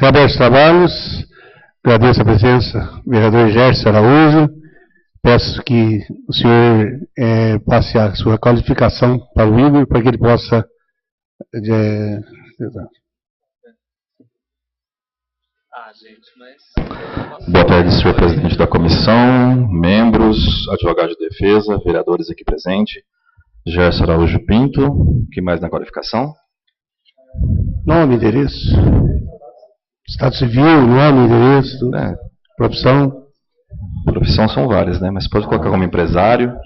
Reabertos os trabalhos, agradeço a presença do vereador Gerson Araújo. Peço que o senhor passe a sua qualificação para o Igor, para que ele possa... Boa tarde, senhor presidente da comissão, membros, advogado de defesa, vereadores aqui presentes. Gerson Araújo Pinto, que mais na qualificação? Nome, endereço. Estado civil, nome, endereço, profissão. Profissão são várias, né? Mas pode colocar como empresário,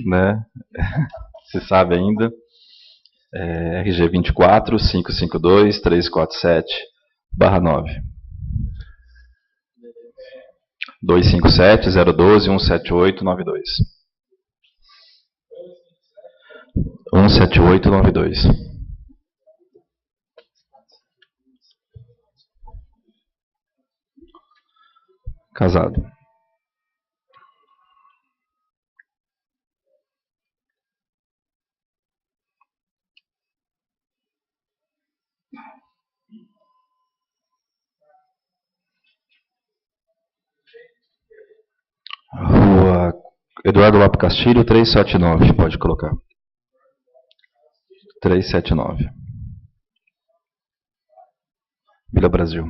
né? Se sabe ainda. RG 24 552 347/9. 257 012 17892. 17892. Casado. Rua Eduardo Lopes Castilho, 379, pode colocar. 379. Vila Brasil.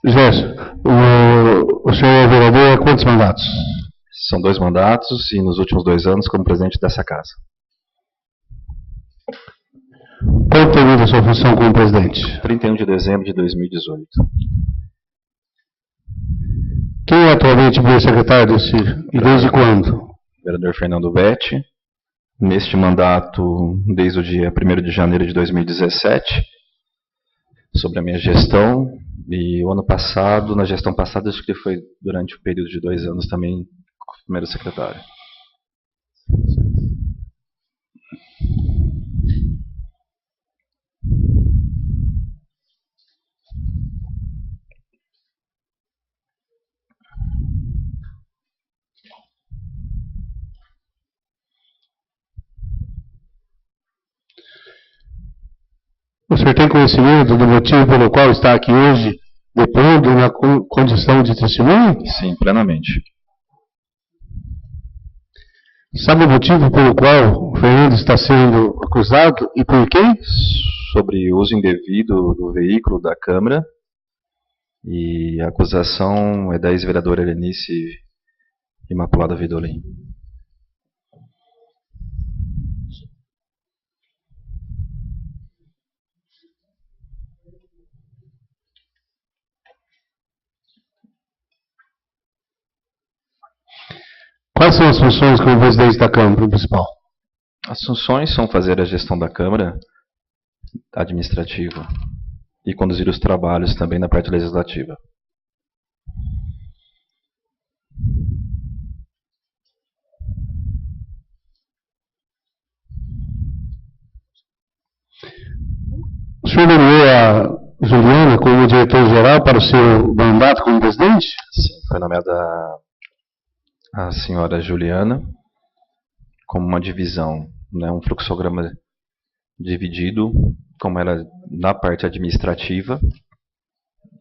Gerson, o senhor é vereador há quantos mandatos? São 2 mandatos e nos últimos 2 anos como presidente dessa casa. Quanto termina a sua função como presidente? 31 de dezembro de 2018. Quem é atualmente o secretário desse e desde quando? Vereador Fernando Betti. Neste mandato, desde o dia 1º de janeiro de 2017, sobre a minha gestão. E o ano passado, na gestão passada, acho que foi durante o período de 2 anos também, primeiro secretário. O senhor tem conhecimento do motivo pelo qual está aqui hoje, depondo na condição de testemunha? Sim, plenamente. Sabe o motivo pelo qual o Fernando está sendo acusado e por quem? Sobre o uso indevido do veículo da Câmara. E a acusação é da ex-vereadora Helenice Imaculada Vidolin. Quais são as funções como presidente da Câmara Municipal? As funções são fazer a gestão da Câmara administrativa e conduzir os trabalhos também na parte legislativa. O senhor nomeou a Juliana como diretor-geral para o seu mandato como presidente? Sim, foi nomeada a senhora Juliana como uma divisão, né, um fluxograma dividido, como era na parte administrativa,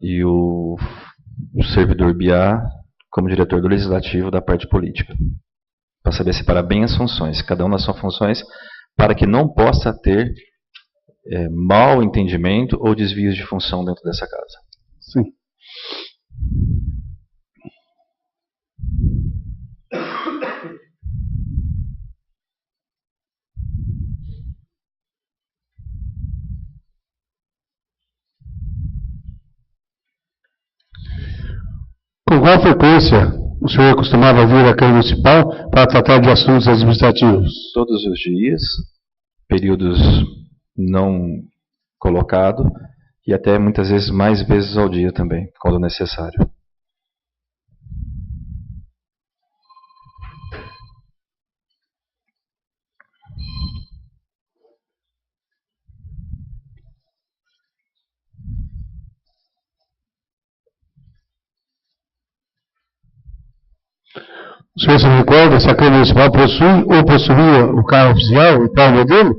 e o servidor BIA como diretor do legislativo da parte política. Para saber separar bem as funções, cada uma das suas funções, para que não possa ter mal entendimento ou desvios de função dentro dessa casa. Sim. qual frequência o senhor costumava vir à Câmara Municipal para tratar de assuntos administrativos? Todos os dias, períodos não colocados, e até muitas vezes mais vezes ao dia também, quando necessário. O senhor se recorda se a Câmara Municipal possui ou possuía o carro oficial e qual modelo?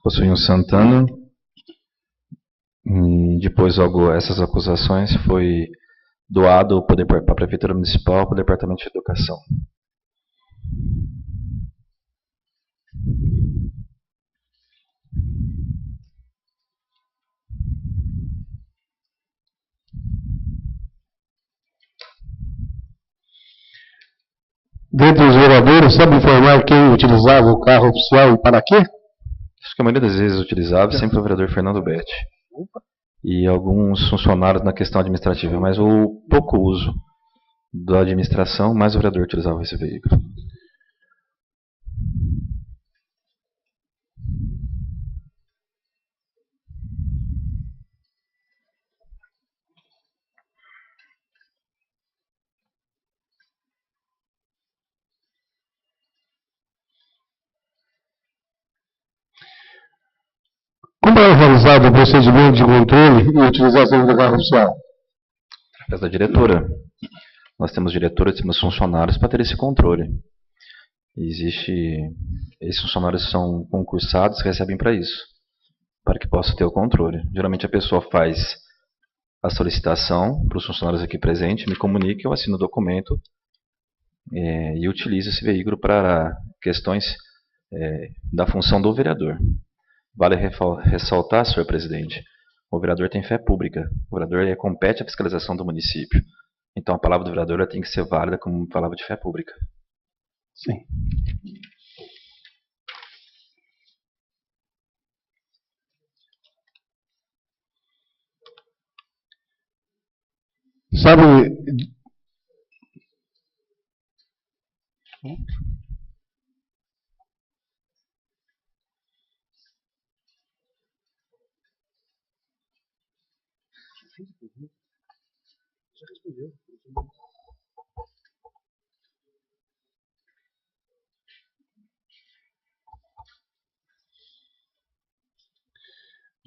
Possui um Santana, e depois essas acusações foi doado para a Prefeitura Municipal, para o Departamento de Educação. Dentre os vereadores, sabe informar quem utilizava o carro oficial e para quê? Acho que a maioria das vezes utilizava sempre o vereador Fernando Betti. E alguns funcionários na questão administrativa, mas o pouco uso da administração, mais o vereador utilizava esse veículo. Como é realizado o procedimento de controle e utilização do carro oficial? Através da diretora. Nós temos diretores, temos funcionários para ter esse controle. Esses funcionários são concursados, recebem para isso, para que possa ter o controle. Geralmente a pessoa faz a solicitação para os funcionários aqui presentes, me comunica, eu assino o documento e utilizo esse veículo para questões da função do vereador. Vale ressaltar, senhor presidente, o vereador tem fé pública. O vereador compete à fiscalização do município. Então a palavra do vereador tem que ser válida como palavra de fé pública. Sim. Sabe... Já respondeu.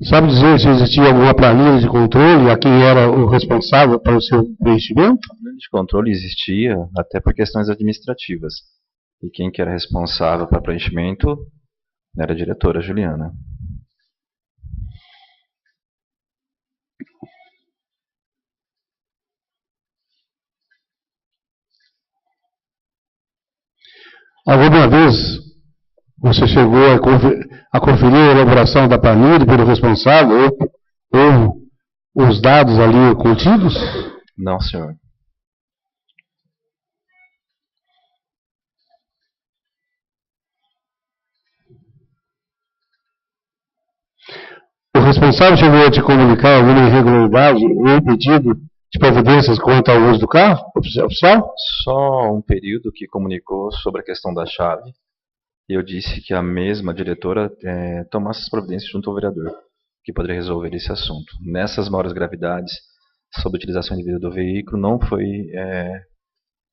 Sabe dizer se existia alguma planilha de controle a quem era o responsável pelo seu preenchimento? A planilha de controle existia até por questões administrativas. E quem que era responsável para preenchimento era a diretora Juliana. Alguma vez você chegou a conferir a elaboração da planilha pelo responsável ou os dados ali contidos? Não, senhor. O responsável chegou a te comunicar alguma irregularidade ou pedido de providências quanto ao uso do carro oficial? Só um período que comunicou sobre a questão da chave. E eu disse que a mesma diretora tomasse as providências junto ao vereador, que poderia resolver esse assunto. Nessas maiores gravidades, sobre a utilização indevida do veículo, não foi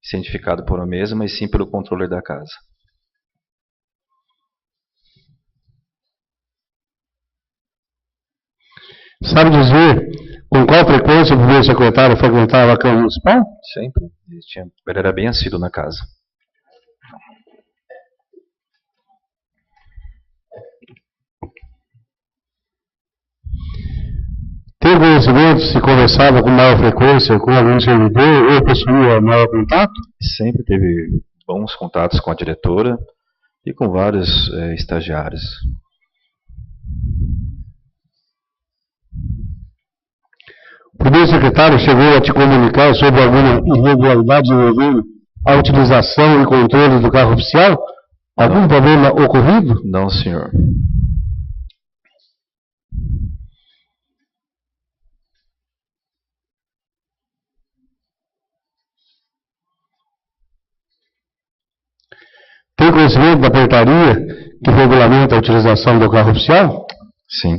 cientificado por a mesma, mas sim pelo controller da casa. Sabe dizer com qual frequência o primeiro secretário frequentava a Câmara Municipal? Sempre. Ele era bem assíduo na casa. Tem conhecimento se conversava com maior frequência com algum servidor ou possuía maior contato? Sempre teve bons contatos com a diretora e com vários estagiários. O primeiro secretário chegou a te comunicar sobre alguma irregularidade envolvendo a utilização e controle do carro oficial? Algum problema ocorrido? Não, senhor. tem conhecimento da portaria que regulamenta a utilização do carro oficial? Sim.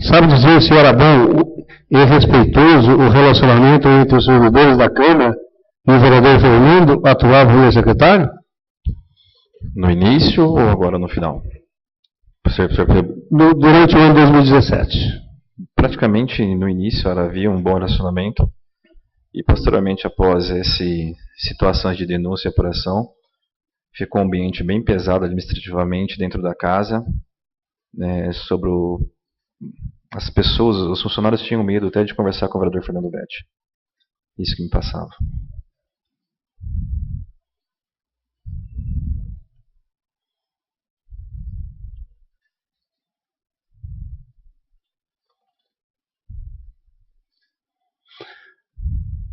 Sabe dizer se era bom e respeitoso o relacionamento entre os servidores da Câmara e o vereador Fernando, atual secretário? No início ou agora no final? Durante o ano de 2017. Praticamente no início havia um bom relacionamento e posteriormente, após situações de denúncia e apuração, ficou um ambiente bem pesado administrativamente dentro da casa, sobre as pessoas, os funcionários tinham medo até de conversar com o vereador Fernando Betti. Isso que me passava.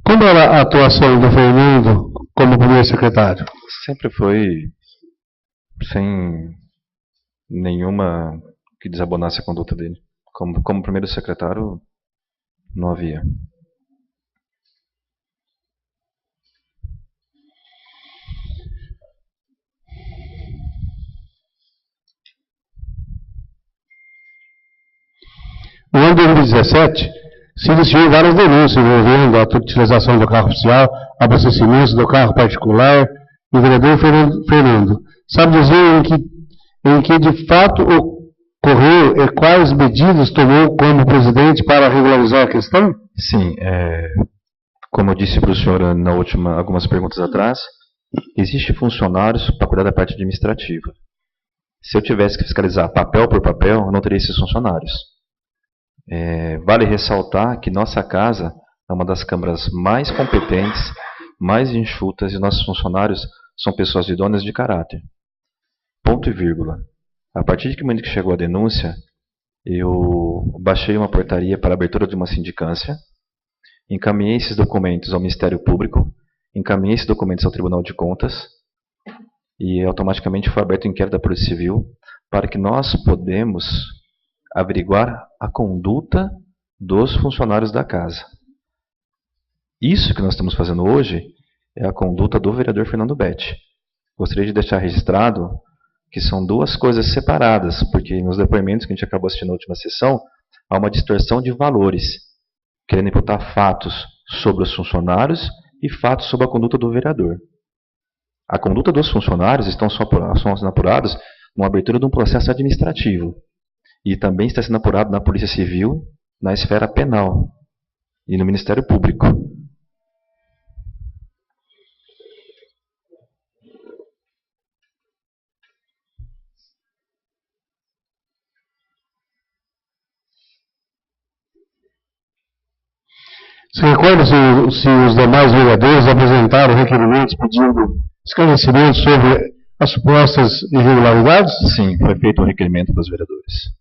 Como era a atuação do Fernando como primeiro secretário? Sempre foi sem nenhuma que desabonasse a conduta dele. Como primeiro secretário, não havia. No ano de 2017, se iniciou várias denúncias envolvendo a utilização do carro oficial, abastecimento do carro particular e o vereador Fernando. Sabe dizer em que de fato ocorreu e quais medidas tomou como presidente para regularizar a questão? Sim, como eu disse para o senhor algumas perguntas atrás, existem funcionários para cuidar da parte administrativa. Se eu tivesse que fiscalizar papel por papel, eu não teria esses funcionários. Vale ressaltar que nossa casa é uma das câmaras mais competentes, mais enxutas, e nossos funcionários são pessoas idôneas de caráter. Ponto e vírgula. A partir de que momento que chegou a denúncia, eu baixei uma portaria para a abertura de uma sindicância, encaminhei esses documentos ao Ministério Público, encaminhei esses documentos ao Tribunal de Contas, e automaticamente foi aberto o inquérito da Polícia Civil para que nós podemos averiguar a conduta dos funcionários da casa. Isso que nós estamos fazendo hoje é a conduta do vereador Fernando Betti. Gostaria de deixar registrado que são duas coisas separadas, porque nos depoimentos que a gente acabou assistindo na última sessão, há uma distorção de valores, querendo imputar fatos sobre os funcionários e fatos sobre a conduta do vereador. A conduta dos funcionários estão sendo apurados numa abertura de um processo administrativo. E também está sendo apurado na Polícia Civil, na esfera penal e no Ministério Público. Você recorda se os demais vereadores apresentaram requerimentos pedindo esclarecimentos sobre as supostas irregularidades? Sim, foi feito um requerimento para os vereadores.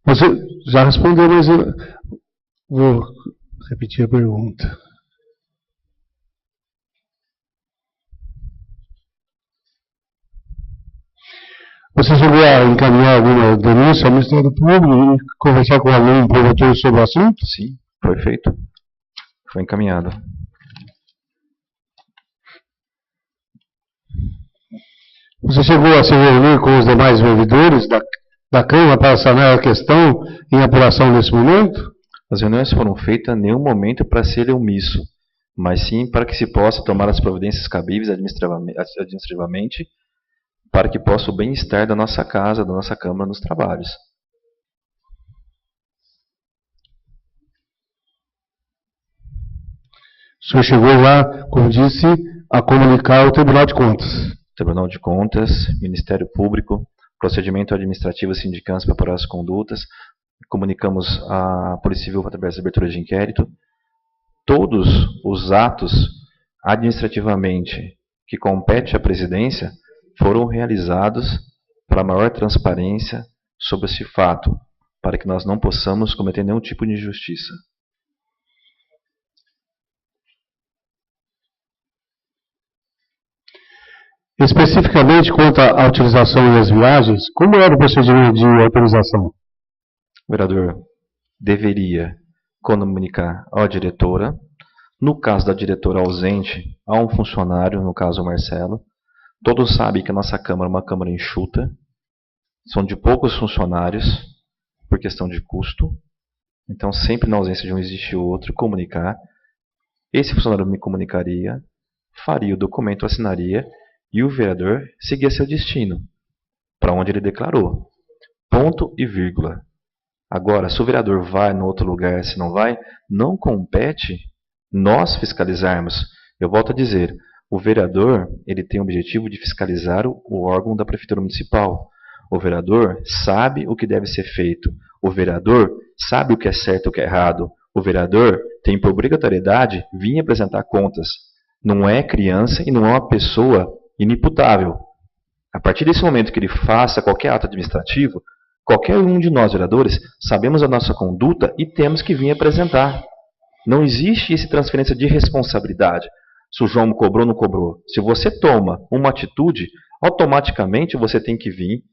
Você já respondeu, mas eu vou repetir a pergunta. Você chegou a encaminhar alguma denúncia ao Ministério Público e conversar com algum promotor sobre o assunto? Sim, foi feito. Foi encaminhado. Você chegou a se reunir com os demais servidores da Câmara para sanar a questão em apuração nesse momento? As reuniões foram feitas em nenhum momento para ser omisso, mas sim para que se possa tomar as providências cabíveis administrativamente, para que possa o bem-estar da nossa casa, da nossa Câmara nos trabalhos. O senhor chegou lá, como disse, a comunicar ao Tribunal de Contas. Tribunal de Contas, Ministério Público, procedimento administrativo, sindicância para apurar as condutas, comunicamos à Polícia Civil através da abertura de inquérito. Todos os atos administrativamente que compete à presidência foram realizados para maior transparência sobre esse fato, para que nós não possamos cometer nenhum tipo de injustiça. Especificamente quanto à utilização e as viagens, como era o procedimento de autorização? O vereador deveria comunicar à diretora. No caso da diretora ausente, há um funcionário, no caso o Marcelo. Todos sabem que a nossa Câmara é uma Câmara enxuta. São de poucos funcionários, por questão de custo. Então, sempre na ausência de um existe outro, comunicar. Esse funcionário me comunicaria, faria o documento, assinaria, e o vereador seguia seu destino, para onde ele declarou. Ponto e vírgula. Agora, se o vereador vai no outro lugar, se não vai, não compete nós fiscalizarmos. Eu volto a dizer, o vereador ele tem o objetivo de fiscalizar o órgão da Prefeitura Municipal. O vereador sabe o que deve ser feito. O vereador sabe o que é certo e o que é errado. O vereador tem por obrigatoriedade vir apresentar contas. Não é criança e não é uma pessoa inimputável. A partir desse momento que ele faça qualquer ato administrativo, qualquer um de nós, vereadores, sabemos a nossa conduta e temos que vir apresentar. Não existe essa transferência de responsabilidade. Se o João cobrou ou não cobrou. Se você toma uma atitude, automaticamente você tem que vir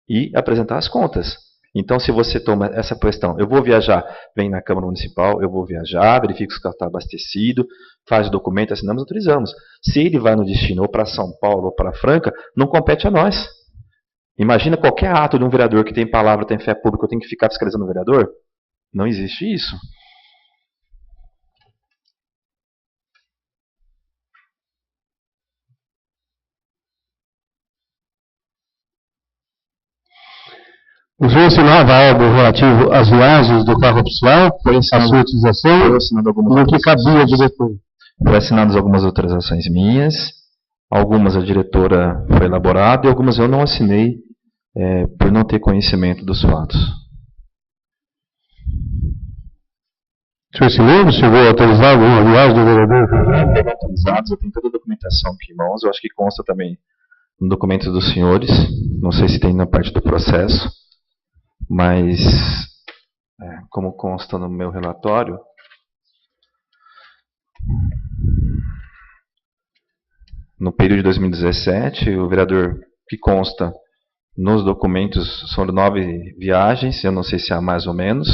e apresentar as contas. Então, se você toma essa questão, eu vou viajar, vem na Câmara Municipal, eu vou viajar, verifico se o carro está abastecido, faz o documento, assinamos, autorizamos. Se ele vai no destino ou para São Paulo ou para Franca, não compete a nós. Imagina qualquer ato de um vereador que tem palavra, tem fé pública, eu tenho que ficar fiscalizando o vereador? Não existe isso. O senhor assinava algo relativo às viagens do carro oficial, a sua utilização, no que cabia de depois? Foi assinadas algumas autorizações minhas, algumas a diretora foi elaborada e algumas eu não assinei por não ter conhecimento dos fatos. O senhor se lembra? Chegou a autorizar alguma viagem do vereador? Foram autorizados, eu tenho toda a documentação aqui em mãos, eu acho que consta também no documento dos senhores, não sei se tem na parte do processo, mas como consta no meu relatório, no período de 2017, o vereador que consta nos documentos são 9 viagens, eu não sei se há mais ou menos,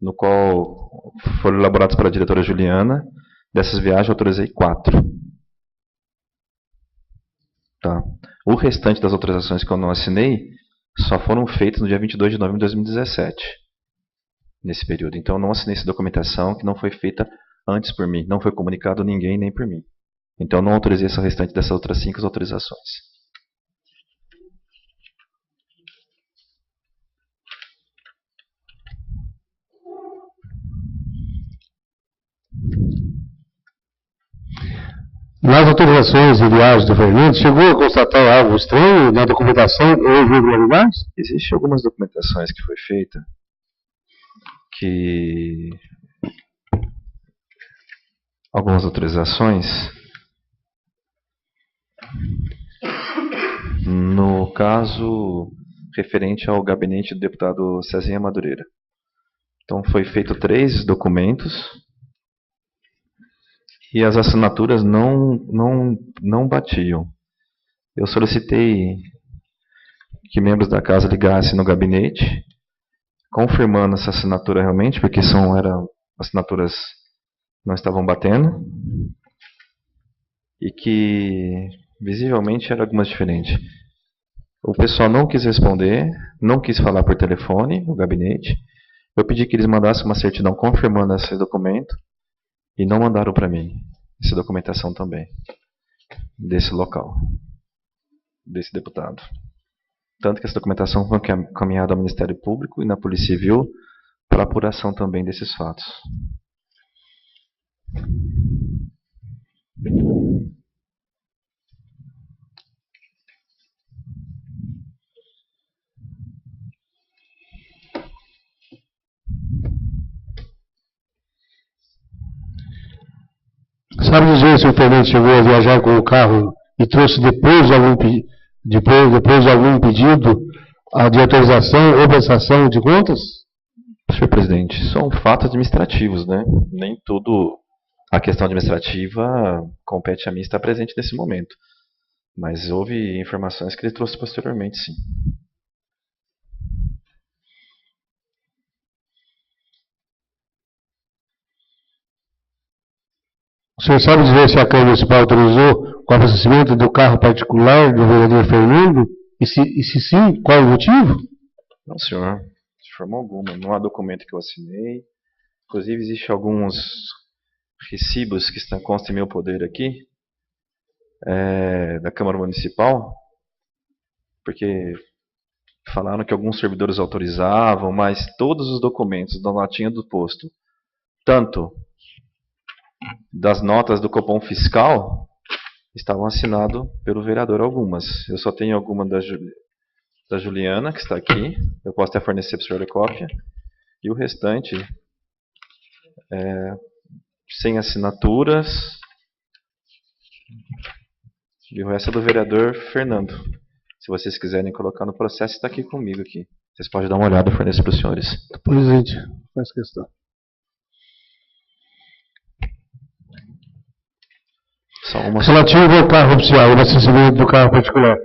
no qual foram elaborados pela diretora Juliana. Dessas viagens eu autorizei 4. Tá. O restante das autorizações que eu não assinei só foram feitas no dia 22 de novembro de 2017, nesse período. Então eu não assinei essa documentação que não foi feita antes por mim, não foi comunicado a ninguém nem por mim. Então eu não autorizei essa restante dessas outras 5 autorizações. Nas autorizações e viagens do Fernando, chegou a constatar algo estranho na documentação ou irregularidades? Existem algumas documentações que foi feita que algumas autorizações no caso referente ao gabinete do deputado Cezinha Madureira. Então foi feito 3 documentos e as assinaturas não batiam. Eu solicitei que membros da casa ligassem no gabinete, confirmando essa assinatura realmente, porque eram assinaturas não estavam batendo, e que visivelmente eram algumas diferentes. O pessoal não quis responder, não quis falar por telefone no gabinete. Eu pedi que eles mandassem uma certidão confirmando esse documento, e não mandaram para mim essa documentação também, desse local, desse deputado. Tanto que essa documentação foi encaminhada ao Ministério Público e na Polícia Civil para apuração também desses fatos. Sabe dizer se o Fernando chegou a viajar com o carro e trouxe depois de algum pedido de autorização ou prestação de contas? Senhor presidente, são fatos administrativos, né? Nem tudo a questão administrativa compete a mim estar presente nesse momento. Mas houve informações que ele trouxe posteriormente, sim. O senhor sabe dizer se a Câmara Municipal autorizou o abastecimento do carro particular do vereador Fernando? E se sim, qual o motivo? Não, senhor. De forma alguma. Não há documento que eu assinei. Inclusive, existem alguns recibos que constam em meu poder aqui, da Câmara Municipal, porque falaram que alguns servidores autorizavam, mas todos os documentos da notinha do posto, tanto das notas do Copom Fiscal, estavam assinados pelo vereador algumas. Eu só tenho alguma da Juliana, que está aqui. Eu posso até fornecer para o senhor a cópia. E o restante, sem assinaturas. E o resto é do vereador Fernando. Se vocês quiserem colocar no processo, está aqui comigo aqui. Vocês podem dar uma olhada e fornecer para os senhores. Presidente, faz questão. Relativo ao carro oficial, o abastecimento do carro particular.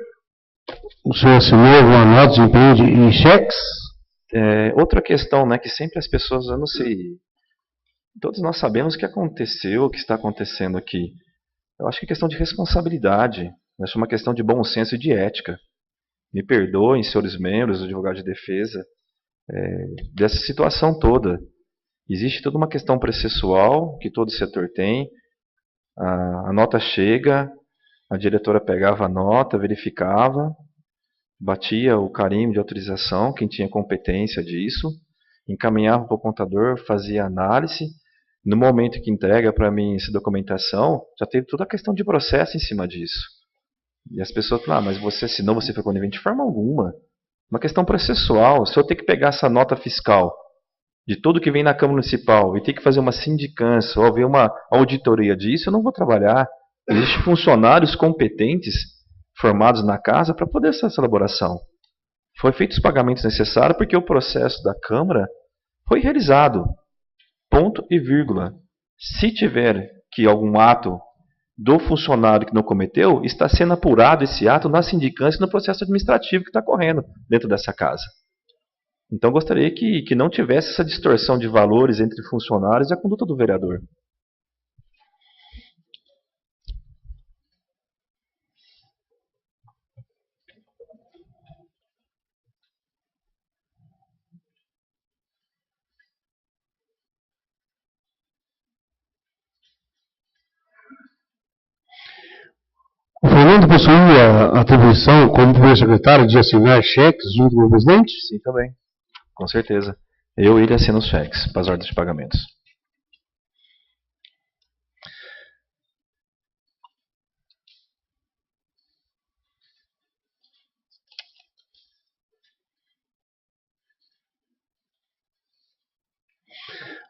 O senhor assinou alguma nota de empenho e cheques? Outra questão, né, que sempre as pessoas, eu não sei, todos nós sabemos o que aconteceu, o que está acontecendo aqui. Eu acho que é questão de responsabilidade, acho uma questão de bom senso e de ética. Me perdoem, senhores membros, advogado de defesa, dessa situação toda. Existe toda uma questão processual que todo setor tem. A nota chega, a diretora pegava a nota, verificava, batia o carimbo de autorização, quem tinha competência disso, encaminhava para o contador, fazia análise. No momento que entrega para mim essa documentação, já teve toda a questão de processo em cima disso. E as pessoas falam, mas você assinou, você foi conivente? De forma alguma. Uma questão processual. Se eu ter que pegar essa nota fiscal de tudo que vem na Câmara Municipal e ter que fazer uma sindicância ou haver uma auditoria disso, eu não vou trabalhar. Existem funcionários competentes formados na casa para poder essa elaboração. Foi feito os pagamentos necessários porque o processo da Câmara foi realizado. Ponto e vírgula. Se tiver que algum ato do funcionário que não cometeu, está sendo apurado esse ato na sindicância e no processo administrativo que está correndo dentro dessa casa. Então, gostaria que não tivesse essa distorção de valores entre funcionários e a conduta do vereador. O Fernando possuía a atribuição, como primeiro secretário, de assinar cheques junto com o presidente? Sim, também. Com certeza. Eu e ele assino os cheques para as ordens de pagamentos.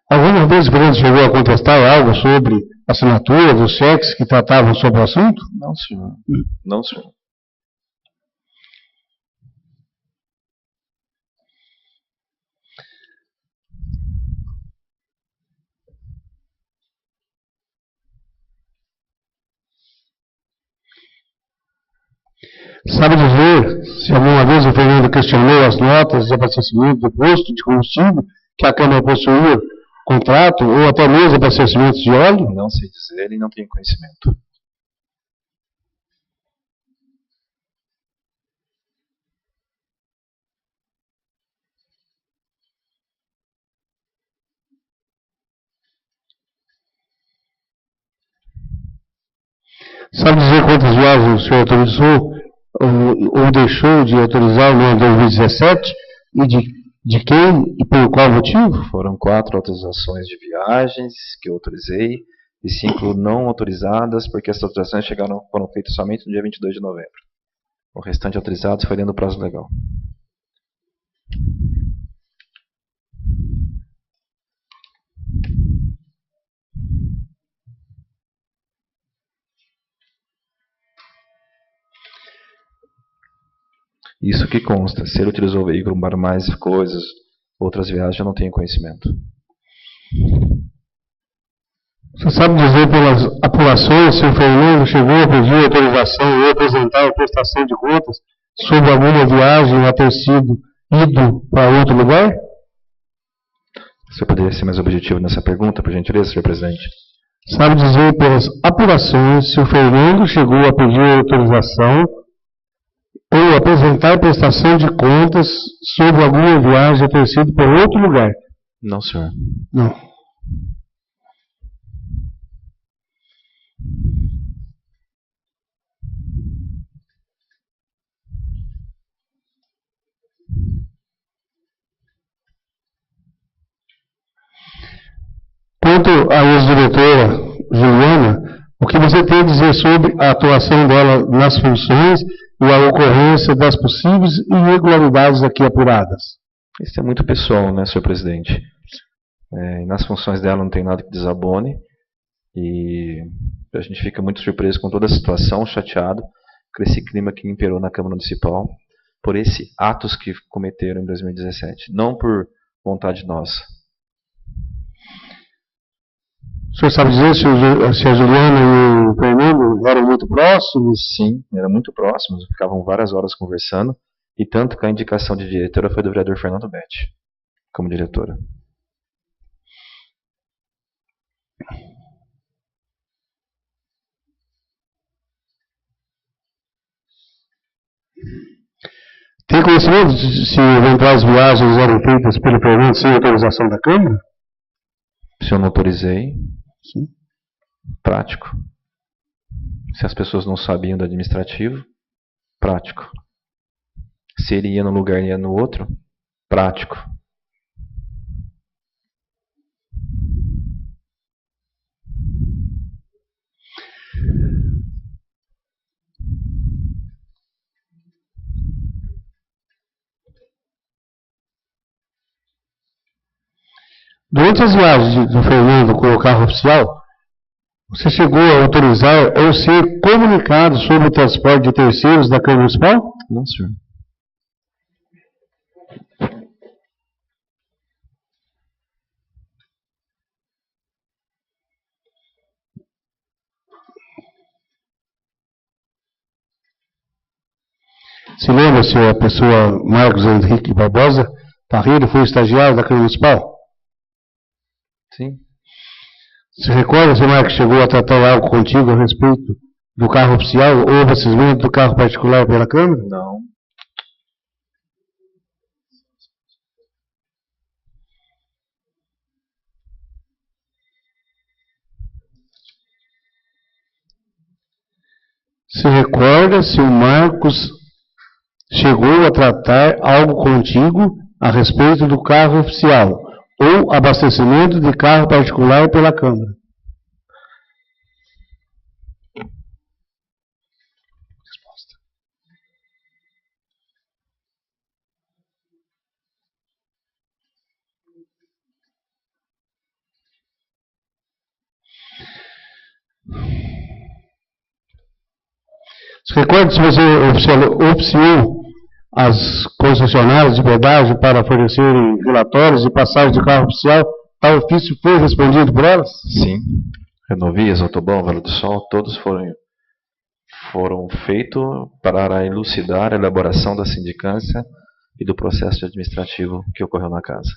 Alguma vez o presidente chegou a contestar algo sobre a assinatura dos cheques que tratavam sobre o assunto? Não, senhor. Não, senhor. Sabe dizer se alguma vez o Fernando questionou as notas de abastecimento do posto de combustível que a Câmara possuía contrato ou até mesmo abastecimento de óleo? Não sei dizer e não tenho conhecimento. Sabe dizer quantas viagens o senhor autorizou ou deixou de autorizar no ano 2017 e de quem e por qual motivo? Foram 4 autorizações de viagens que eu autorizei e 5 não autorizadas, porque essas autorizações foram feitas somente no dia 22 de novembro. O restante autorizados foi dentro do prazo legal. Isso que consta. Se ele utilizou o veículo para mais coisas, outras viagens, eu não tenho conhecimento. Você sabe dizer pelas apurações se o Fernando chegou a pedir autorização e apresentar a prestação de contas sobre alguma viagem a ter sido ido para outro lugar? Você poderia ser mais objetivo nessa pergunta, por gentileza, senhor presidente? Sabe dizer pelas apurações se o Fernando chegou a pedir autorização ou apresentar prestação de contas sobre alguma viagem a ter sido para outro lugar? Não, senhor. Não. Quanto à ex-diretora Juliana, o que você tem a dizer sobre a atuação dela nas funções e a ocorrência das possíveis irregularidades aqui apuradas? Isso é muito pessoal, né, senhor presidente? Nas funções dela não tem nada que desabone e a gente fica muito surpreso com toda a situação, chateado com esse clima que imperou na Câmara Municipal por esses atos que cometeram em 2017, não por vontade nossa. O senhor sabe dizer se a Juliana e o Fernando eram muito próximos? Sim, eram muito próximos, ficavam várias horas conversando, e tanto que a indicação de diretora foi do vereador Fernando Betti, como diretora. Tem conhecimento de se eventuais viagens eram feitas pelo Fernando sem autorização da Câmara? Se eu não autorizei, sim. Prático. Se as pessoas não sabiam do administrativo, prático. Se ele ia num lugar e ia no outro, prático. Durante as viagens do Fernando com o carro oficial, você chegou a autorizar ou ser comunicado sobre o transporte de terceiros da Câmara Municipal? Não, senhor. Se lembra se a pessoa Marcos Henrique Barbosa Parreiro foi estagiário da Câmara Municipal? Sim. Se recorda se o Marcos chegou a tratar algo contigo a respeito do carro oficial ou abastecimento do carro particular pela Câmara? Não. Se recorda se o Marcos chegou a tratar algo contigo a respeito do carro oficial ou abastecimento de carro particular pela Câmara? Resposta. Se recorda se você oficiou as concessionárias de pedágio para fornecerem relatórios de passagem de carro oficial, tal ofício foi respondido por elas? Sim. Renovias, Autobom, Vale do Sol, todos foram feitos para elucidar a elaboração da sindicância e do processo administrativo que ocorreu na casa.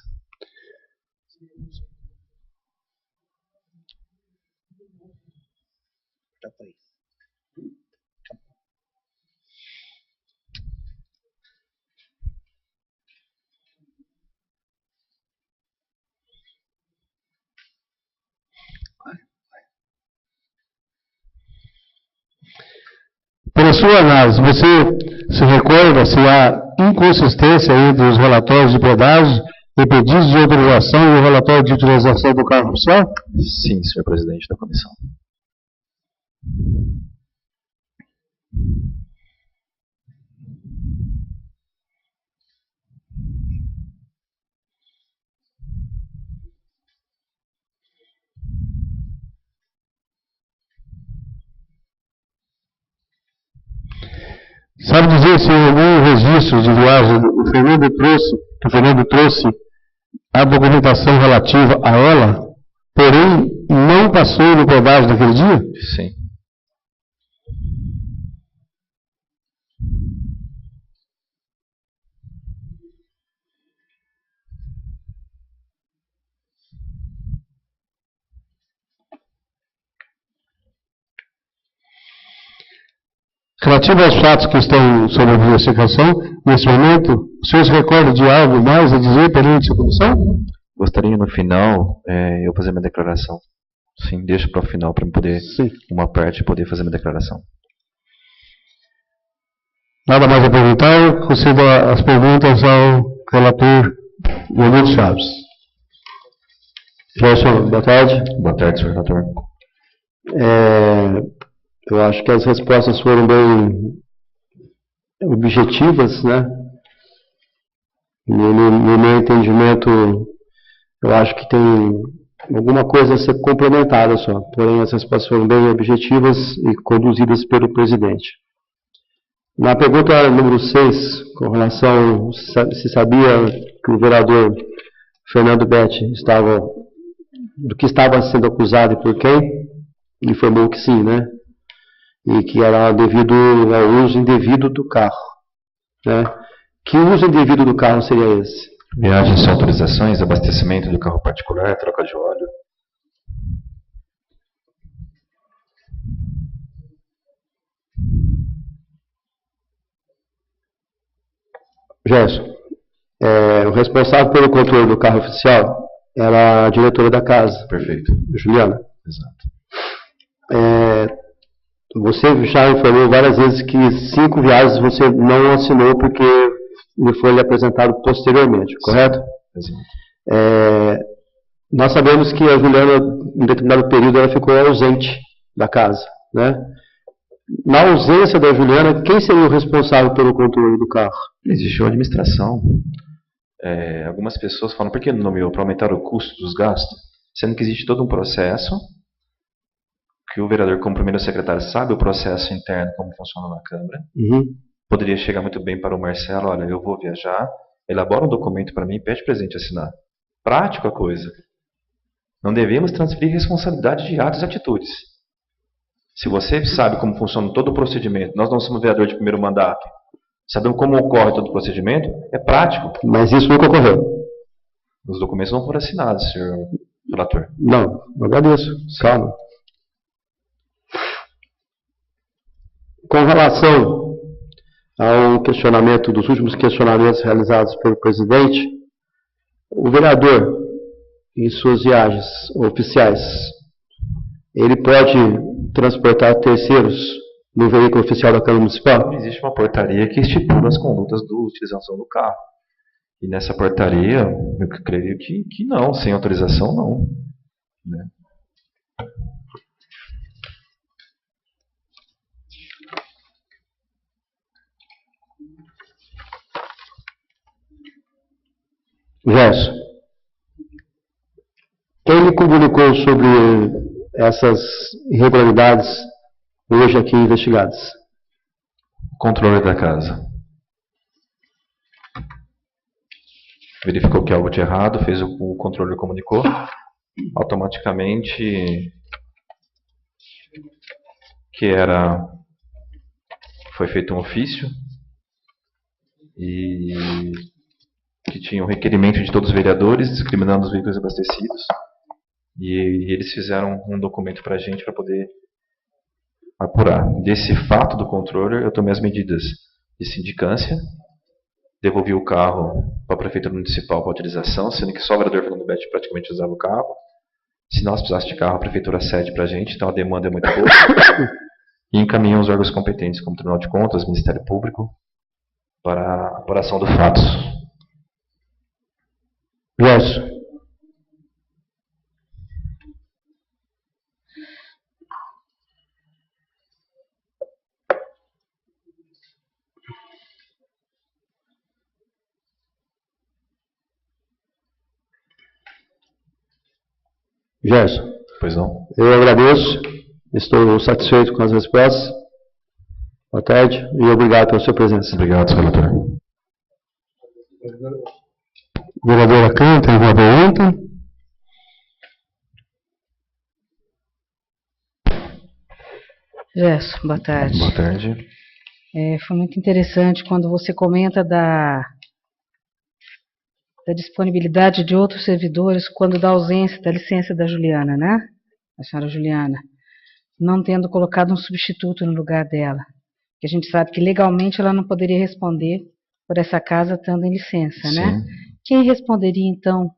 Pela sua análise, você se recorda se há inconsistência entre os relatórios de pedágio e pedidos de autorização e o relatório de utilização do carro oficial? Sim, senhor presidente da comissão. Sabe dizer se em algum registro de viagem o Fernando trouxe a documentação relativa a ela, porém não passou no pedágio daquele dia? Sim. Relativo aos fatos que estão sob a investigação, nesse momento, o senhor se recorda de algo mais a dizer perante a comissão? Gostaria no final eu fazer minha declaração. Sim, deixa para o final para eu poder, uma parte, poder fazer minha declaração. Nada mais a perguntar, concedo as perguntas ao relator Leonildo Chaves. Gerson, boa tarde. Boa tarde, senhor relator. Eu acho que as respostas foram bem objetivas, né? No meu entendimento, eu acho que tem alguma coisa a ser complementada só. Porém, as respostas foram bem objetivas e conduzidas pelo presidente. Na pergunta número 6, com relação se sabia que o vereador Fernando Betti do que estava sendo acusado e por quem, informou que sim, né? E que era devido ao uso indevido do carro, né? Que uso indevido do carro seria esse? Viagens sem autorizações, abastecimento do carro particular, troca de óleo. Gerson, o responsável pelo controle do carro oficial era a diretora da casa. Perfeito. Juliana. Exato. Você já informou várias vezes que 5 viagens você não assinou porque lhe foi apresentado posteriormente, correto? Exato. Nós sabemos que a Juliana, em determinado período, ela ficou ausente da casa, né? Na ausência da Juliana, quem seria o responsável pelo controle do carro? Existiu a administração. Algumas pessoas falam, por que não nomeou? Para aumentar o custo dos gastos? Sendo que existe todo um processo que o vereador, como primeiro secretário, sabe o processo interno, como funciona na Câmara. Poderia chegar muito bem para o Marcelo, olha, eu vou viajar, elabora um documento para mim e pede presente assinar. Prático a coisa. Não devemos transferir responsabilidade de atos e atitudes. Se você sabe como funciona todo o procedimento, nós não somos vereador de primeiro mandato, sabemos como ocorre todo o procedimento, é prático. Mas isso nunca ocorreu. Os documentos não foram assinados, senhor relator. Não, eu agradeço. Calma. Com relação ao questionamento, dos últimos questionamentos realizados pelo presidente, o vereador, em suas viagens oficiais, ele pode transportar terceiros no veículo oficial da Câmara Municipal? Existe uma portaria que estipula as condutas da utilização do carro. E nessa portaria, eu creio que não, sem autorização não. Né? Gerson, quem lhe comunicou sobre essas irregularidades hoje aqui investigadas? Controle da casa. Verificou que algo de errado, fez o controle, comunicou. Automaticamente foi feito um ofício e que tinha um requerimento de todos os vereadores discriminando os veículos abastecidos. E eles fizeram um documento para a gente para poder apurar. Desse fato do controle, eu tomei as medidas de sindicância, devolvi o carro para a Prefeitura Municipal para utilização, sendo que só o vereador Fernando Betti praticamente usava o carro. Se nós precisássemos de carro, a Prefeitura cede para a gente, então a demanda é muito pouca. E encaminham os órgãos competentes, como Tribunal de Contas, Ministério Público, para a apuração dos fatos. Gerson. Gerson. Pois não. Eu agradeço, estou satisfeito com as respostas. Boa tarde e obrigado pela sua presença. Obrigado, senhor relator. Vereadora Câmara, tem alguma pergunta? Gerson, boa tarde. Boa tarde. Foi muito interessante quando você comenta da disponibilidade de outros servidores quando da ausência da licença da Juliana, né? A senhora Juliana, não tendo colocado um substituto no lugar dela. Porque a gente sabe que legalmente ela não poderia responder por essa casa estando em licença, Sim. né? Quem responderia, então,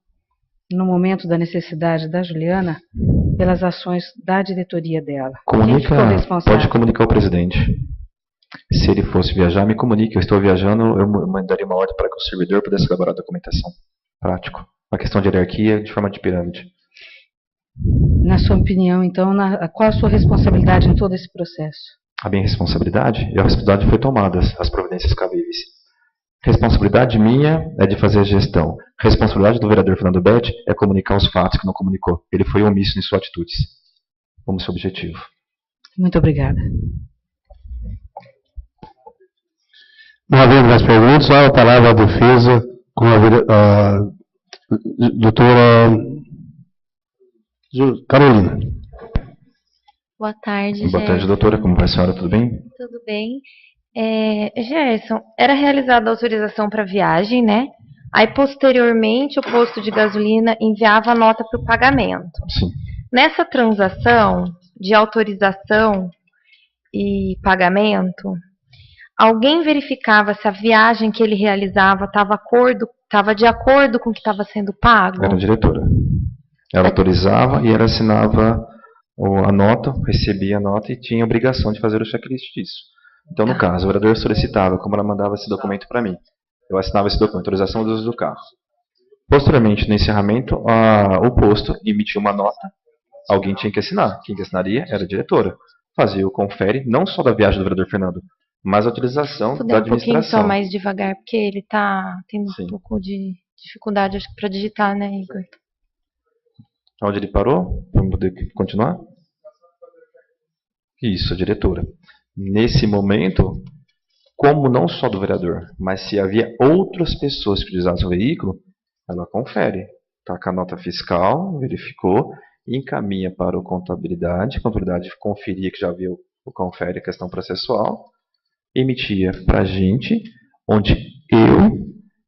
no momento da necessidade da Juliana, pelas ações da diretoria dela? Quem ficou responsável? Pode comunicar ao presidente. Se ele fosse viajar, me comunique. Eu estou viajando, eu mandaria uma ordem para que o servidor pudesse elaborar a documentação. Prático. Uma questão de hierarquia de forma de pirâmide. Na sua opinião, então, qual a sua responsabilidade em todo esse processo? A minha responsabilidade? A responsabilidade foi tomada, as providências cabíveis. Responsabilidade minha é de fazer a gestão. Responsabilidade do vereador Fernando Betti é comunicar os fatos que não comunicou. Ele foi omisso em suas atitudes. Como seu objetivo. Muito obrigada. Não havendo mais perguntas, a palavra à defesa com a doutora Carolina. Boa tarde, Gerson. Boa tarde, doutora. Como vai a senhora? Tudo bem? Tudo bem. Gerson, era realizada a autorização para viagem, né? Aí, posteriormente, o posto de gasolina enviava a nota para o pagamento. Sim. Nessa transação de autorização e pagamento, alguém verificava se a viagem que ele realizava estava de acordo com o que estava sendo pago? Era a diretora. Ela autorizava e ela assinava a nota, recebia a nota e tinha a obrigação de fazer o checklist disso. Então, no caso, o vereador solicitava, como ela mandava esse documento para mim, eu assinava esse documento, autorização do uso do carro. Posteriormente, no encerramento, o posto emitiu uma nota, alguém tinha que assinar. Quem que assinaria era a diretora. Fazia o confere, não só da viagem do vereador Fernando, mas a utilização da administração. Um pouquinho só mais devagar, porque ele está tendo um pouco de dificuldade, acho que, para digitar, né, Igor? Onde ele parou? Vamos poder continuar? Isso, a diretora. Nesse momento, como não só do vereador, mas se havia outras pessoas que utilizassem o veículo, ela confere. Taca a nota fiscal, verificou, encaminha para a contabilidade conferia que já viu o confere a questão processual, emitia para a gente, onde eu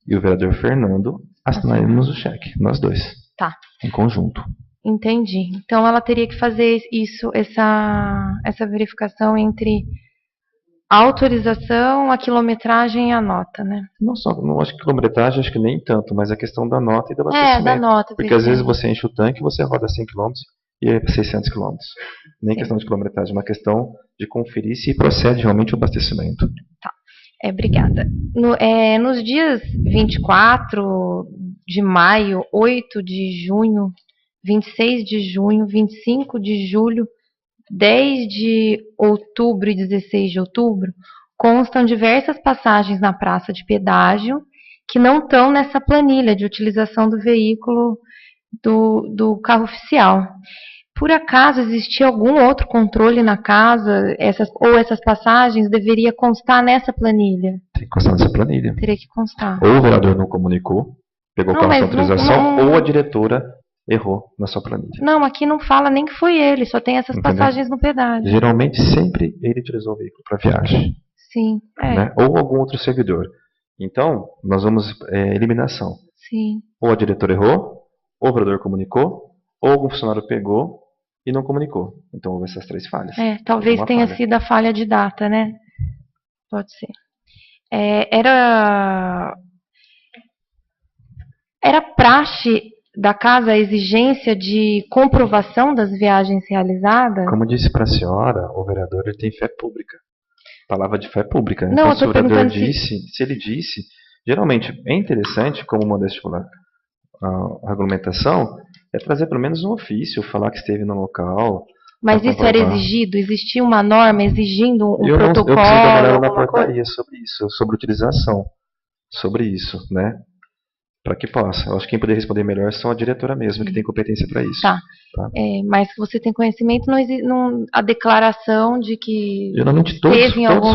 e o vereador Fernando assinaríamos o cheque, nós dois. Tá. Em conjunto. Entendi. Então ela teria que fazer essa verificação entre a autorização, a quilometragem e a nota, né? Não acho que quilometragem, acho que nem tanto, mas a questão da nota e do abastecimento. Da nota. Porque às vezes você enche o tanque, você roda 100 km e é 600 km. Nem questão de quilometragem, é uma questão de conferir se procede realmente o abastecimento. Tá. Obrigada. Nos dias 24 de maio, 8 de junho, 26 de junho, 25 de julho, 10 de outubro e 16 de outubro, constam diversas passagens na praça de pedágio que não estão nessa planilha de utilização do veículo do carro oficial. Por acaso existia algum outro controle na casa, essas passagens deveria constar nessa planilha? Tem que constar nessa planilha. Teria que constar. Ou o vereador não comunicou, pegou o carro sem autorização, ou a diretora errou na sua planilha. Não, aqui não fala nem que foi ele, só tem essas passagens no pedágio. Geralmente sempre ele utilizou o veículo para viagem. Sim, né? Ou algum outro servidor. Então, nós vamos eliminação. Sim. Ou a diretora errou, ou o vereador comunicou, ou algum funcionário pegou e não comunicou. Então houve essas três falhas. Talvez tenha sido a falha de data, né? Pode ser. Era praxe da casa a exigência de comprovação das viagens realizadas? Como eu disse para a senhora, o vereador ele tem fé pública. Palavra de fé pública. Não, então, se o vereador disse, se ele disse, geralmente é interessante, como manda estipular a regulamentação, é trazer pelo menos um ofício, falar que esteve no local. Mas isso era exigido? Existia uma norma exigindo um protocolo? Eu preciso dar uma olhada na portaria sobre isso, sobre utilização, sobre isso, né? Para que possa. Eu acho que quem poderia responder melhor são a diretora mesmo, que tem competência para isso. Tá. Mas você tem conhecimento, a declaração de que geralmente todos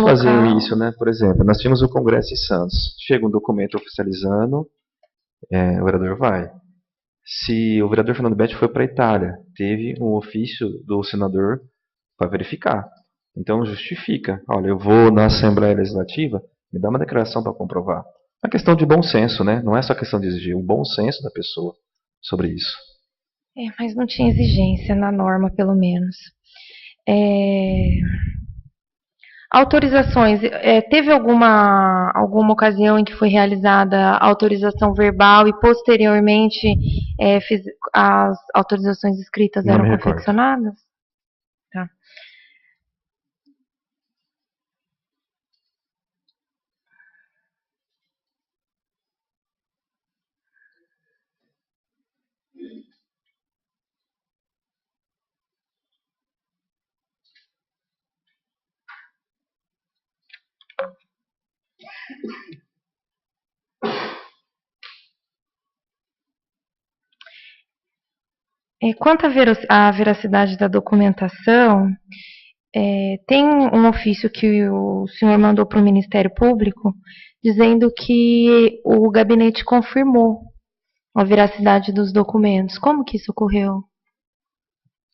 faziam isso, né? Por exemplo, nós tínhamos o Congresso em Santos. Chega um documento oficializando, o vereador vai. Se o vereador Fernando Betti foi para a Itália, teve um ofício do senador para verificar. Então justifica. Olha, eu vou na Assembleia Legislativa, me dá uma declaração para comprovar. É uma questão de bom senso, né? Não é só questão de exigir, o bom senso da pessoa sobre isso. Mas não tinha exigência na norma, pelo menos. Autorizações. Teve alguma ocasião em que foi realizada a autorização verbal e posteriormente as autorizações escritas Não eram me recordo. confeccionadas? Tá. Quanto à veracidade da documentação, tem um ofício que o senhor mandou para o Ministério Público dizendo que o gabinete confirmou a veracidade dos documentos. Como que isso ocorreu?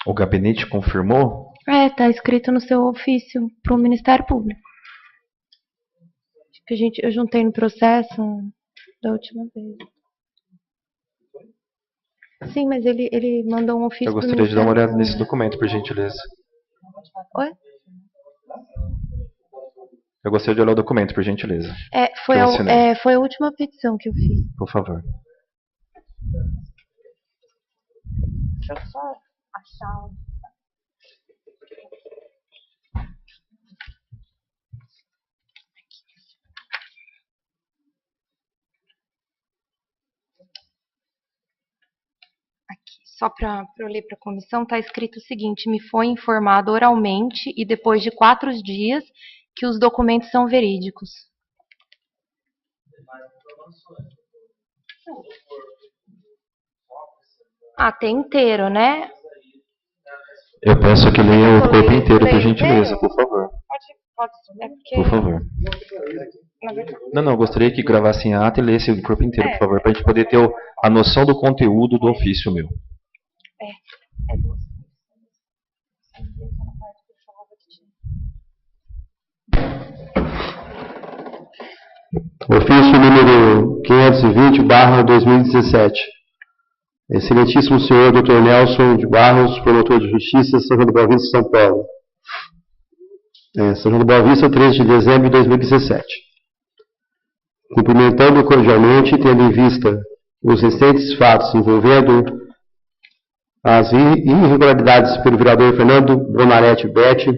O gabinete confirmou? Está escrito no seu ofício para o Ministério Público. Que eu juntei no processo da última vez. Sim, mas ele mandou um ofício. Eu gostaria de dar uma olhada nesse documento, por gentileza. Oi? Eu gostaria de olhar o documento, por gentileza. Foi a última petição que eu fiz. Por favor. Deixa eu só achar. Só para eu ler para a comissão, está escrito o seguinte: me foi informado oralmente e depois de 4 dias que os documentos são verídicos. Tem inteiro, né? Eu peço que leia o corpo inteiro, por gentileza, por favor. Pode ser, porque... Por favor. Não, eu gostaria que gravassem a ata e lesse o corpo inteiro, por favor, para a gente poder ter a noção do conteúdo do ofício meu. Ofício número 520/2017. Excelentíssimo senhor Dr. Nelson de Barros, promotor de justiça, São João do Boa Vista, São Paulo. São João do Boa Vista, 13 de dezembro de 2017. Cumprimentando cordialmente, tendo em vista os recentes fatos envolvendo as irregularidades pelo vereador Fernando Bonaretti Betti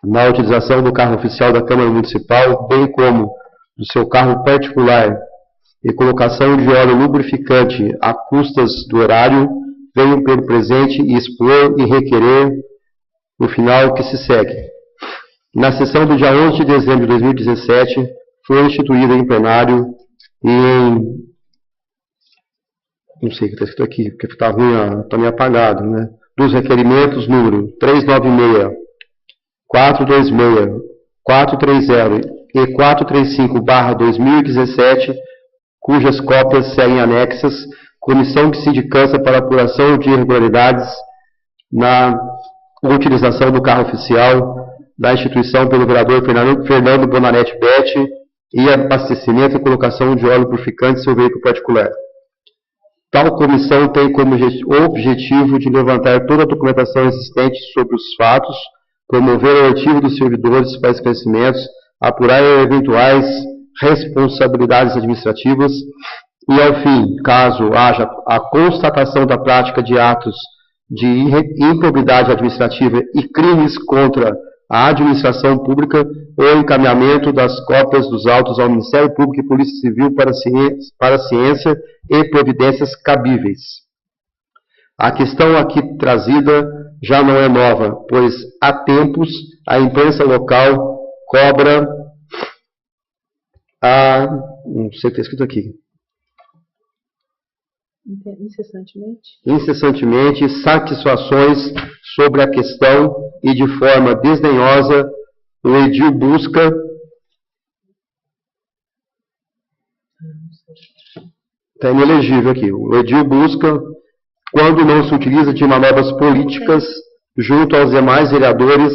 na utilização do carro oficial da Câmara Municipal, bem como do seu carro particular e colocação de óleo lubrificante a custas do horário, venho pelo presente e expor e requerer o final que se segue. Na sessão do dia 11 de dezembro de 2017, foi instituída em plenário e em... Não sei o que está escrito aqui, porque está ruim, está meio apagado, né? Dos requerimentos número 396, 426, 430 e 435/2017, cujas cópias seguem anexas, comissão de sindicância para apuração de irregularidades na utilização do carro oficial da instituição pelo vereador Fernando Bonaretti Betti e abastecimento e colocação de óleo lubrificante em seu veículo particular. Tal comissão tem como objetivo de levantar toda a documentação existente sobre os fatos, promover o artigo dos servidores para esclarecimentos, apurar eventuais responsabilidades administrativas e, ao fim, caso haja a constatação da prática de atos de improbidade administrativa e crimes contra a administração pública, o encaminhamento das cópias dos autos ao Ministério Público e Polícia Civil para ciência e providências cabíveis. A questão aqui trazida já não é nova, pois há tempos a imprensa local cobra não sei o que está escrito aqui. Incessantemente, satisfações sobre a questão e de forma desdenhosa o edil busca está inelegível aqui. O edil busca, quando não se utiliza de manobras políticas junto aos demais vereadores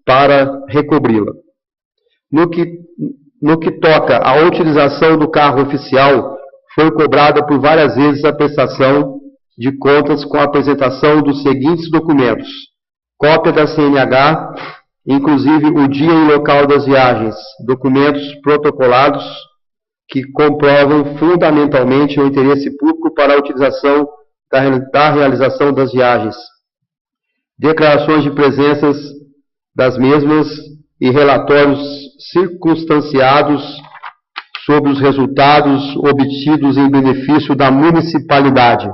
para recobri-la. No que toca à utilização do carro oficial, foi cobrada por várias vezes a prestação de contas com a apresentação dos seguintes documentos: cópia da CNH, inclusive o dia e local das viagens, documentos protocolados que comprovam fundamentalmente o interesse público para a utilização da realização das viagens, declarações de presenças das mesmas e relatórios circunstanciados sobre os resultados obtidos em benefício da municipalidade,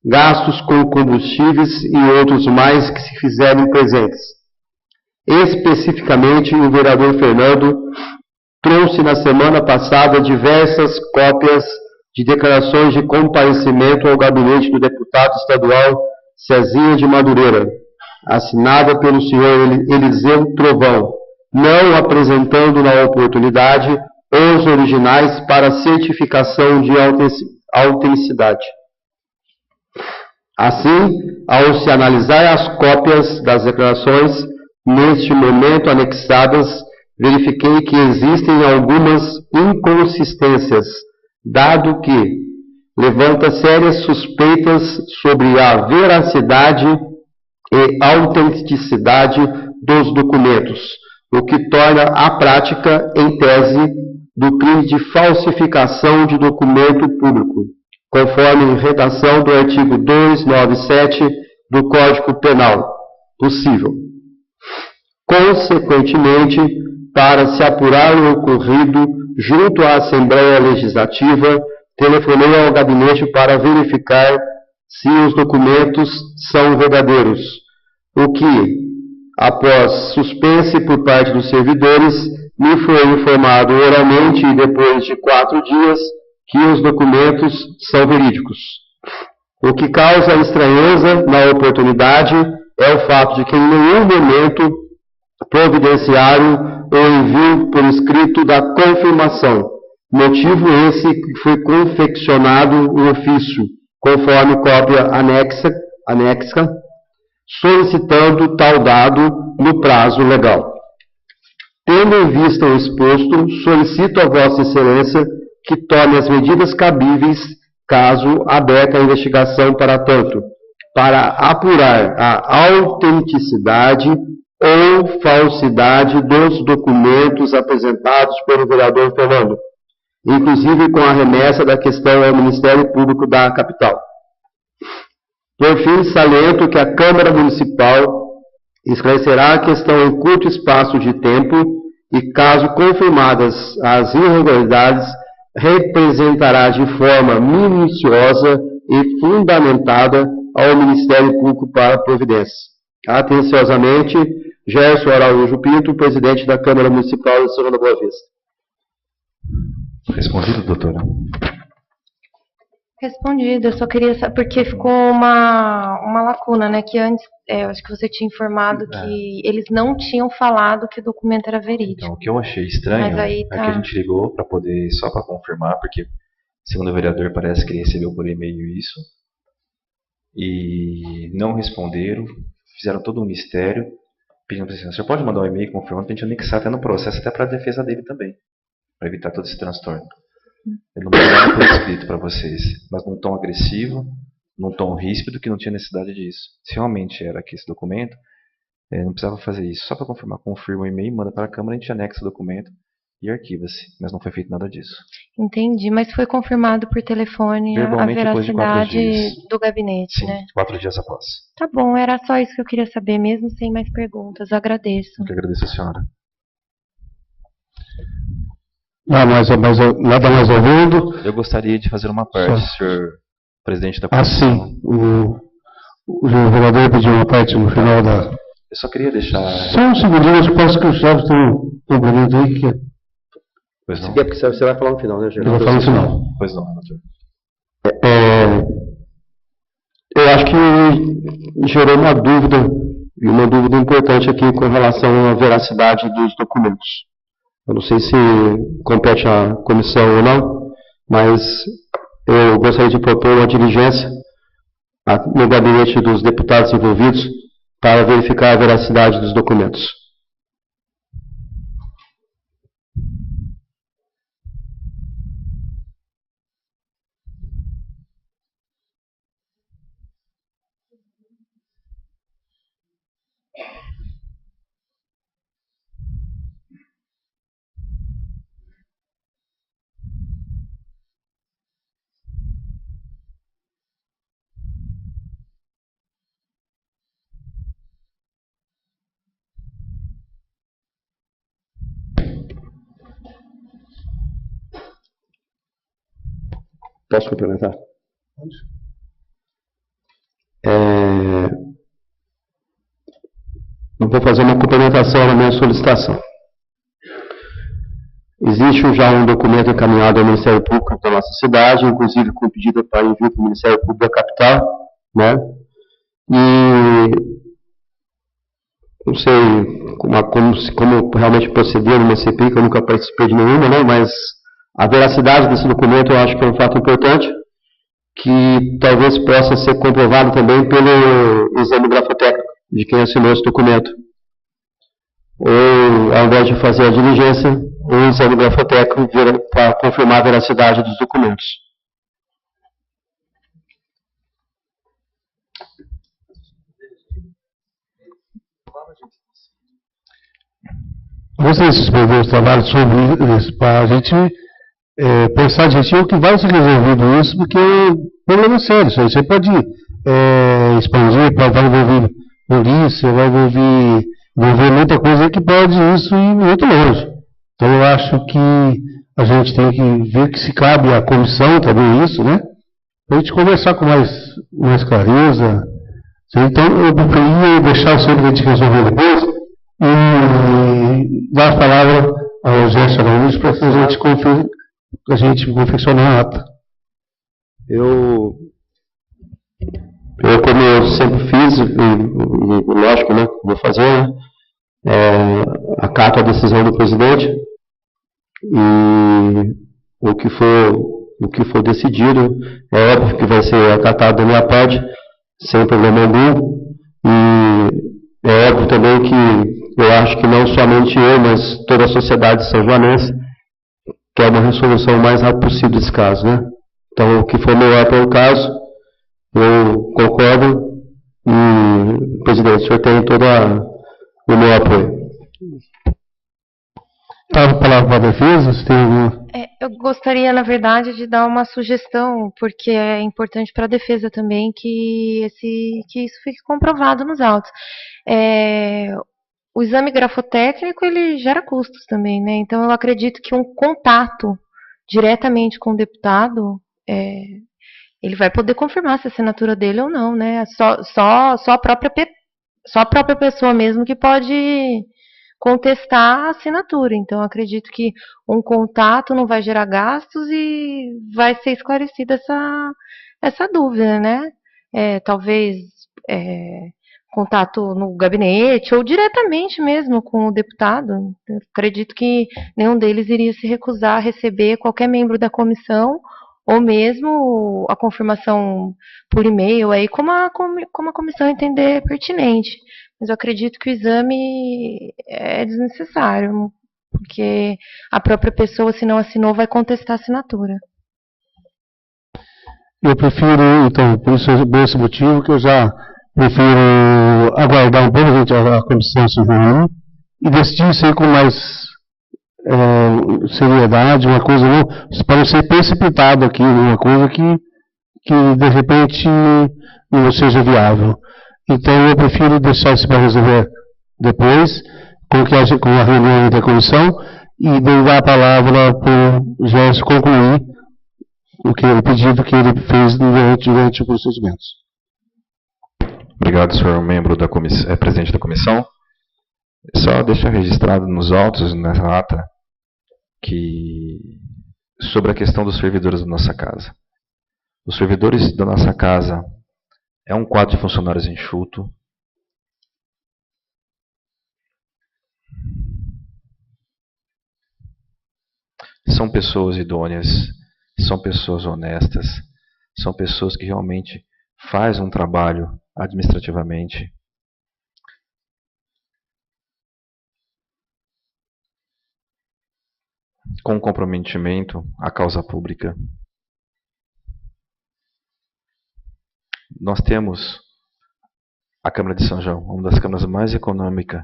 gastos com combustíveis e outros mais que se fizerem presentes. Especificamente, o vereador Fernando trouxe na semana passada diversas cópias de declarações de comparecimento ao gabinete do deputado estadual Cezinha de Madureira, assinada pelo senhor Eliseu Trovão, não apresentando na oportunidade os originais para certificação de autenticidade. Assim, ao se analisar as cópias das declarações neste momento anexadas, verifiquei que existem algumas inconsistências, dado que levanta sérias suspeitas sobre a veracidade e autenticidade dos documentos, o que torna a prática, em tese, do crime de falsificação de documento público, conforme redação do artigo 297 do Código Penal, possível. Consequentemente, para se apurar o ocorrido junto à Assembleia Legislativa, telefonei ao gabinete para verificar se os documentos são verdadeiros, o que, após suspense por parte dos servidores, me foi informado oralmente e depois de 4 dias que os documentos são verídicos. O que causa estranheza na oportunidade é o fato de que em nenhum momento providenciaram o envio por escrito da confirmação, motivo esse que foi confeccionado o ofício, conforme cópia anexa, solicitando tal dado no prazo legal. Tendo em vista o exposto, solicito a Vossa Excelência que tome as medidas cabíveis, caso aberta a investigação para tanto, para apurar a autenticidade ou falsidade dos documentos apresentados pelo vereador Fernando, inclusive com a remessa da questão ao Ministério Público da capital. Por fim, saliento que a Câmara Municipal esclarecerá a questão em curto espaço de tempo e, caso confirmadas as irregularidades, representará de forma minuciosa e fundamentada ao Ministério Público para providência. Atenciosamente, Gerson Araújo Pinto, presidente da Câmara Municipal de São João da Boa Vista. Respondido, doutora? Respondido, eu só queria saber, porque ficou uma lacuna, né, que antes, eu acho que você tinha informado que eles não tinham falado que o documento era verídico. Então, o que eu achei estranho é que a gente ligou para poder, só para confirmar, porque, segundo o vereador, parece que ele recebeu por e-mail isso, e não responderam, fizeram todo um mistério, pedindo para você pode mandar um e-mail confirmando para a gente anexar até no processo, até para a defesa dele também, para evitar todo esse transtorno. Eu não mandei nada por escrito para vocês, mas num tom agressivo, num tom ríspido, que não tinha necessidade disso. Se realmente era aqui esse documento, não precisava fazer isso. Só para confirmar, confirma o e-mail, manda para a Câmara, a gente anexa o documento e arquiva-se. Mas não foi feito nada disso. Entendi, mas foi confirmado por telefone a veracidade do gabinete, sim, né? 4 dias após. Tá bom, era só isso que eu queria saber mesmo, sem mais perguntas. Eu agradeço. Eu que agradeço a senhora. Nada mais ouvindo. Eu gostaria de fazer uma parte, senhor presidente da comissão. Sim. O vereador pediu uma parte no final da... Eu só queria deixar... Só um segundinho, eu posso que o Chaves tem um complemento aí que... Pois não. Porque você vai falar no final, né, Geraldo? Eu vou falar no final. Pois não, doutor. Eu acho que gerou uma dúvida importante aqui com relação à veracidade dos documentos. Eu não sei se compete à comissão ou não, mas eu gostaria de propor uma diligência no gabinete dos deputados envolvidos para verificar a veracidade dos documentos. Posso complementar? Eu vou fazer uma complementação na minha solicitação. Existe já um documento encaminhado ao Ministério Público da nossa cidade, inclusive com pedido para envio para o Ministério Público da capital, né? E não sei como realmente proceder numa CPI, que eu nunca participei de nenhuma, né? Mas a veracidade desse documento eu acho que é um fato importante, que talvez possa ser comprovado também pelo exame grafotécnico de quem assinou esse documento. Ou, ao invés de fazer a diligência, o exame grafotécnico para confirmar a veracidade dos documentos. Gostaria de suspender os trabalhos sobre isso, para a gente pensar direitinho que vai ser resolvido isso, porque é um problema sério. Isso aí você pode expandir, vai envolver polícia, vai envolver muita coisa que pode isso ir muito longe. Então eu acho que a gente tem que ver que se cabe à comissão também isso, né? Para a gente conversar com mais clareza. Então eu preferia deixar o senhor de resolver depois e dar a palavra ao Gerson Araújo para que a gente confeccionar a ata. Eu, como eu sempre fiz, e lógico, né, vou fazer, acato a decisão do presidente e o que for decidido é óbvio que vai ser acatado da minha parte, sem problema algum, e é óbvio também que eu acho que não somente eu, mas toda a sociedade são-joanense quer uma resolução o mais rápido possível desse caso, né? Então, o que for melhor para o caso, eu concordo e, presidente, o senhor tem todo o meu apoio. Estava a palavra para a defesa, se tem alguma... Eu gostaria, na verdade, de dar uma sugestão, porque é importante para a defesa também que isso fique comprovado nos autos. O exame grafotécnico, ele gera custos também, né? Então, eu acredito que um contato diretamente com o deputado, ele vai poder confirmar se a assinatura dele ou não, né? Só a própria pessoa mesmo que pode contestar a assinatura. Então, eu acredito que um contato não vai gerar gastos e vai ser esclarecida essa dúvida, né? Talvez contato no gabinete ou diretamente mesmo com o deputado. Eu acredito que nenhum deles iria se recusar a receber qualquer membro da comissão ou mesmo a confirmação por e-mail, aí como a comissão entender pertinente. Mas eu acredito que o exame é desnecessário, porque a própria pessoa, se não assinou, vai contestar a assinatura. Eu prefiro, então, por esse motivo, que eu já prefiro aguardar um pouco a comissão se reunir e decidir isso aí com mais seriedade, uma coisa não, para não ser precipitado aqui, uma coisa que de repente não seja viável. Então eu prefiro deixar isso para resolver depois, com a reunião da comissão, e dar a palavra para o Gerson concluir o pedido que ele fez durante o procedimento. Obrigado, senhor membro da comissão, presidente da comissão. Só deixar registrado nos autos, nessa ata, que sobre a questão dos servidores da nossa casa. Os servidores da nossa casa é um quadro de funcionários enxuto. São pessoas idôneas, são pessoas honestas, são pessoas que realmente fazem um trabalho administrativamente. Com comprometimento à causa pública. Nós temos a Câmara de São João, uma das câmaras mais econômicas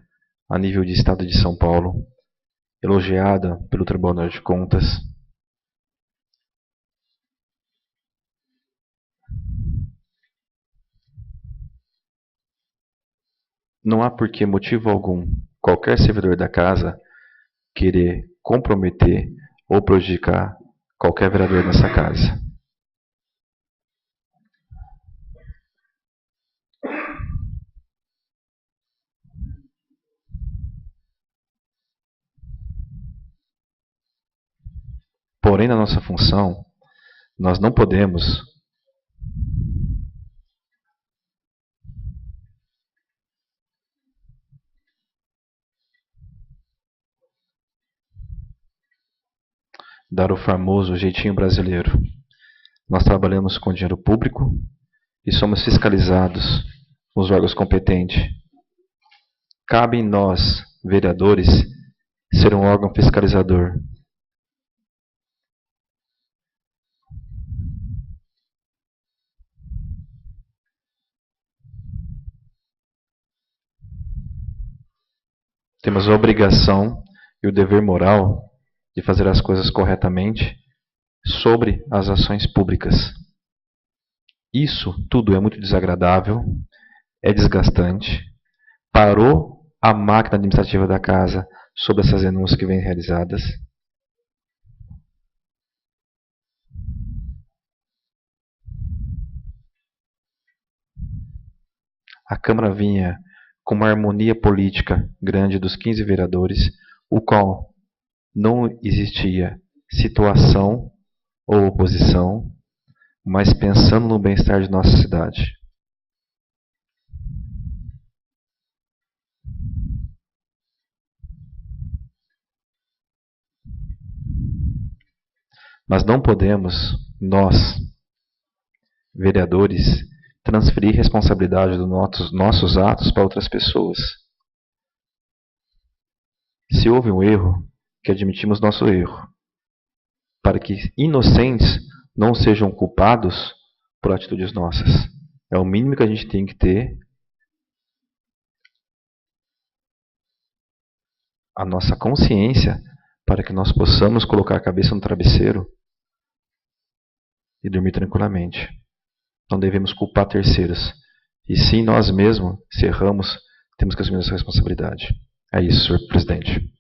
a nível de estado de São Paulo, elogiada pelo Tribunal de Contas. Não há por que motivo algum qualquer servidor da casa querer comprometer ou prejudicar qualquer vereador nessa casa. Porém, na nossa função, nós não podemos dar o famoso jeitinho brasileiro. Nós trabalhamos com dinheiro público e somos fiscalizados nos órgãos competentes. Cabe em nós, vereadores, ser um órgão fiscalizador. Temos a obrigação e o dever moral de fazer as coisas corretamente sobre as ações públicas. Isso tudo é muito desagradável, é desgastante, parou a máquina administrativa da casa sobre essas denúncias que vêm realizadas. A Câmara vinha com uma harmonia política grande dos 15 vereadores, o qual não existia situação ou oposição, mas pensando no bem-estar de nossa cidade. Mas não podemos, nós, vereadores, transferir responsabilidade dos nossos atos para outras pessoas. Se houve um erro, que admitimos nosso erro, para que inocentes não sejam culpados por atitudes nossas. É o mínimo que a gente tem que ter. A nossa consciência para que nós possamos colocar a cabeça no travesseiro e dormir tranquilamente. Não devemos culpar terceiros. E sim, nós mesmos, se erramos, temos que assumir essa responsabilidade. É isso, senhor presidente.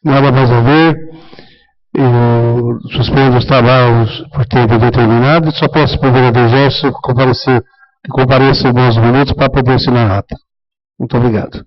Nada mais a ver. Eu suspendo os trabalhos por tempo determinado. Só peço para o vereador Gerson que compareça em 12 minutos para poder assinar a ata. Muito obrigado.